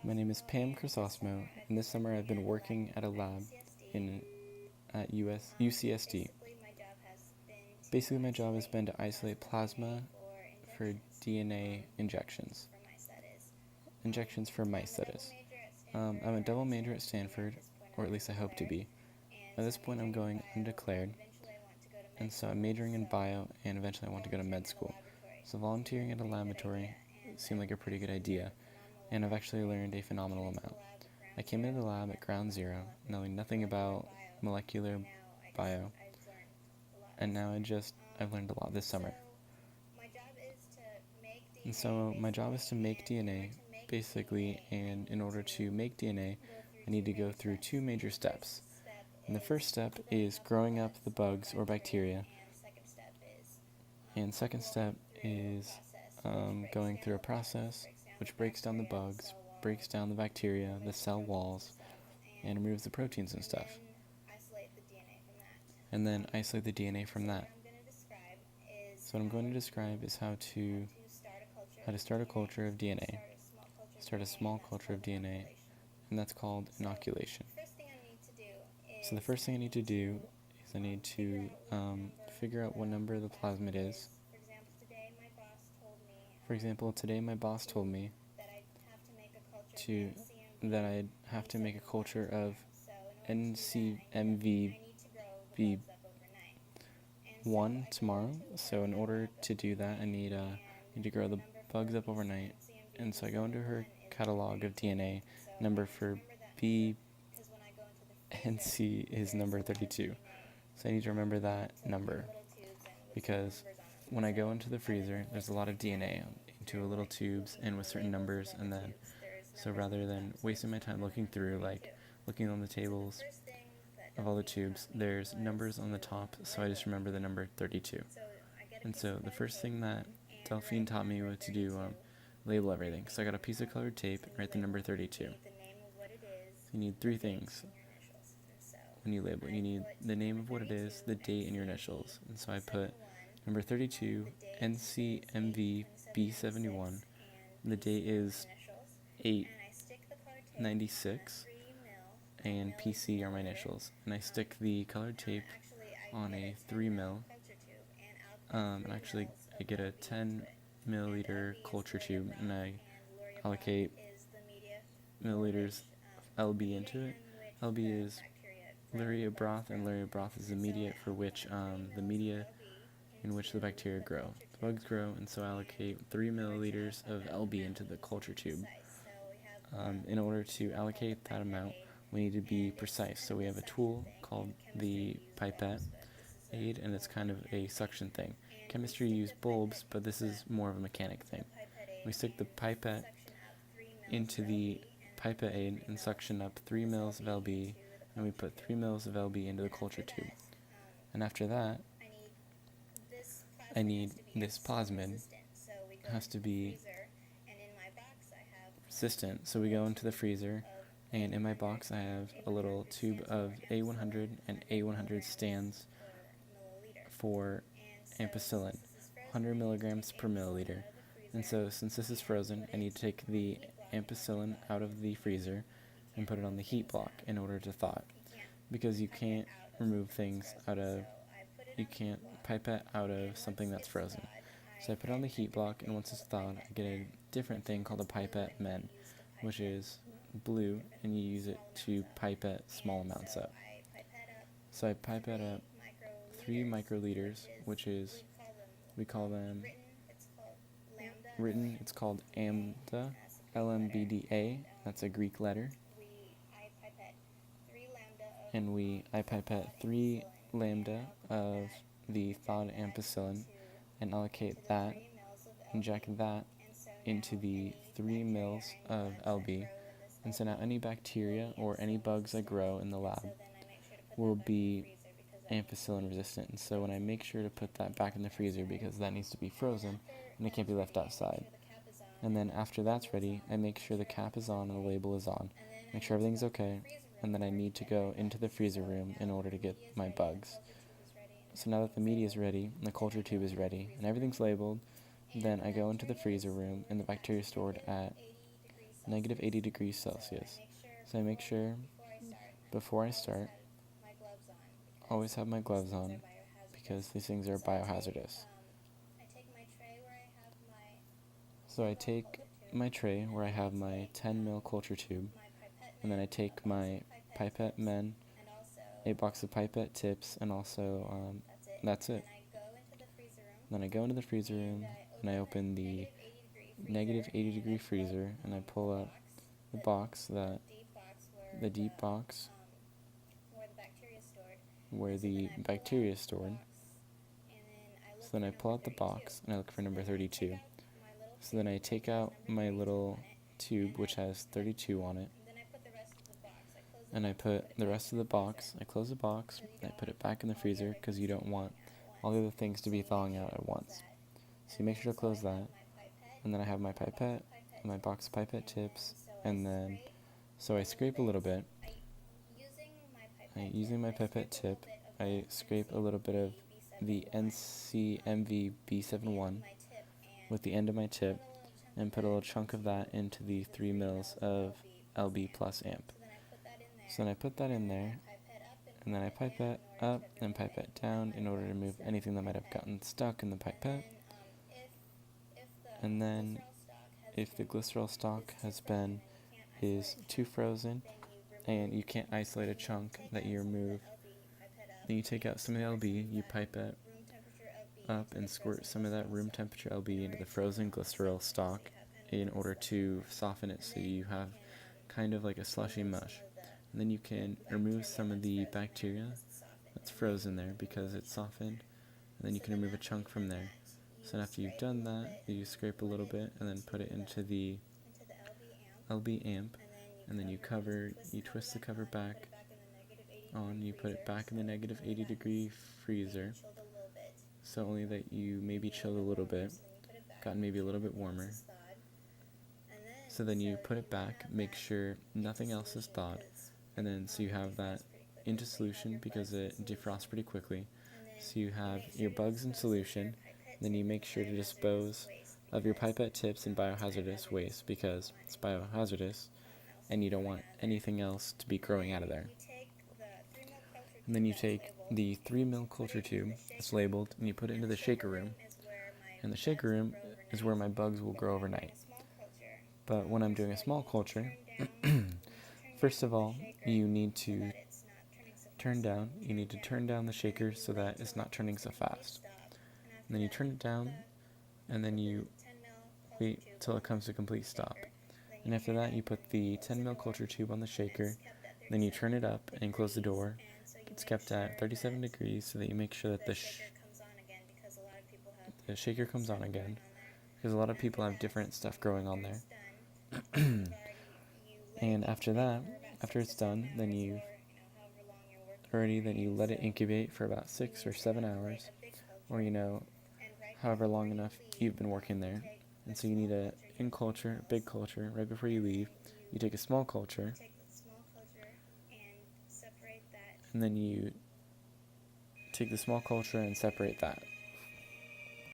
My name is Pam Chrysosimo, and this summer I've been working at a lab at UCSD. Basically, my job has been to isolate plasma for DNA injections for mice, that is. I'm a double major at Stanford, or at least I hope to be. At this point, I'm going undeclared, and so I'm majoring in bio, and eventually I want to go to med school. So volunteering at a laboratory seemed like a pretty good idea, and I've actually learned a phenomenal amount. I came into the lab at ground zero, knowing nothing about molecular bio, and now I've learned a lot this summer. And so my job is to make DNA, basically, and in order to make DNA, I need to go through two major steps. And the first step is growing up the bugs or bacteria, and second step is going through a process which breaks down the bugs, breaks down the bacteria, the cell walls, and removes the proteins and stuff. And then isolate the DNA from that. So what I'm going to describe is how to start a culture of DNA, start a small culture of DNA, and that's called inoculation. So the first thing I need to do is I need to figure out what number the plasmid is. For example, today my boss told me that I'd have to make a culture of NCMVB1 tomorrow. So in order to do that, I need to grow the bugs up overnight. And so I go into her catalog of DNA. Number for BNC is number 32. So I need to remember that number, because when I go into the freezer, there's a lot of DNA into little tubes and with certain numbers, and then so rather than wasting my time looking on the tables of all the tubes, there's numbers on the top, so I just remember the number 32. And so the first thing that Delphine taught me was to do label everything. So I got a piece of colored tape and write the number 32. So you need three things when you label. You need the name of what it is, the date, and your initials. And so I put number 32, NCMVB71. The date is 8/96, and PC are my initials. And I stick the colored tape on a 3 mil. And actually, I get a 10 milliliter culture tube, and I allocate milliliters LB into it. LB is Liria broth, and Liria broth is the media for which the media in which the bacteria grow. The bugs grow, and so I allocate 3 milliliters of LB into the culture tube. In order to allocate that amount, we need to be precise. So we have a tool called the pipette aid, and it's kind of a suction thing. Chemistry use bulbs, but this is more of a mechanic thing. We stick the pipette into the pipette aid and suction up 3 mils of LB, and we put 3 mils of LB into the culture tube. And after that, I need this plasmid. It has to be resistant. So we go into the freezer, and in my box I have a little tube of A100 and A100 stands for ampicillin, 100 milligrams per milliliter. And so since this is frozen, I need to take the ampicillin out of the freezer and put it on the heat block in order to thaw it, because you can't pipette out of something that's frozen. So I put it on the heat block, and once it's thawed, I get a different thing called a pipette men, which is blue, and you use it to pipette small amounts up. So I pipette up 3 microliters, which is, we call them, written, it's called AMBDA, LMBDA, that's a Greek letter. And I pipette 3 lambda of the thawed ampicillin and inject that into the 3 mils of LB. And so now any bacteria or any bugs that grow in the lab will be ampicillin resistant. And so when I make sure to put that back in the freezer, because that needs to be frozen and it can't be left outside. And then after that's ready, I make sure the cap is on and the label is on, make sure everything's okay, and then I need to go into the freezer room in order to get my bugs. So now that the media is ready, and the culture tube is ready, and everything's labeled, then I go into the freezer room, and the bacteria is stored at negative 80 degrees Celsius. So I make sure before I start, always have my gloves on because these things are biohazardous. So I take my tray where I have my 10 ml culture tube, and then I take my pipette men, a box of pipette tips, and also that's it. Then I go into the freezer room and I open the negative 80 degree freezer and I pull up the box, the deep box where the bacteria is stored. So then I pull out the box and I look for number 32. So then I take out my little tube which has 32 on it, and I put the rest of the box, I close the box, I put it back in the freezer because you don't want all the other things to be thawing out at once. So you make sure to close that, and then I have my pipette, my box of pipette tips, and then, so I scrape a little bit. Using my pipette tip, I scrape a little bit of the NCMV B71 with the end of my tip and put a little chunk of that into the 3 mils of LB plus amp. So then I put that in there, and then I pipette up and pipette down in order to remove anything that might have gotten stuck in the pipette. And then if the glycerol stock is too frozen and you can't isolate a chunk that you remove, then you take out some of the LB, you pipette up and squirt some of that room temperature LB into the frozen glycerol stock in order to soften it so you have kind of like a slushy mush. And then you can remove some of the bacteria that's frozen there because it's softened, and then you can remove a chunk from there. So after you've done that, you scrape a little bit and then put it into the LB amp, and then you twist the cover back on, you put it back in the negative 80 degree freezer, so only that you maybe chilled a little bit, gotten maybe a little bit warmer. So then you put it back, make sure nothing else is thawed, and then so you have that into solution because it defrosts pretty quickly. So you have your bugs in solution, then you make sure to dispose of your pipette tips and biohazardous waste because it's biohazardous and you don't want anything else to be growing out of there. And then you take the 3 mil culture tube, it's labeled, and you put it into the shaker room. And the shaker room is where my bugs will grow overnight. But when I'm doing a small culture, first of all, you need to turn down the shaker so that it's not turning so fast. And then you turn it down, and then you wait till it comes to a complete stop. And after that, you put the 10 mil culture tube on the shaker, then you turn it up and close the door. It's kept at 37 degrees so that you make sure that the shaker comes on again, because a lot of people have different stuff growing on there. And after that, after it's done, then you let it incubate for about 6 or 7 hours, or however long enough you've been working there. And so you need a big culture, right before you leave. You take a small culture, and then you take the small culture and separate that.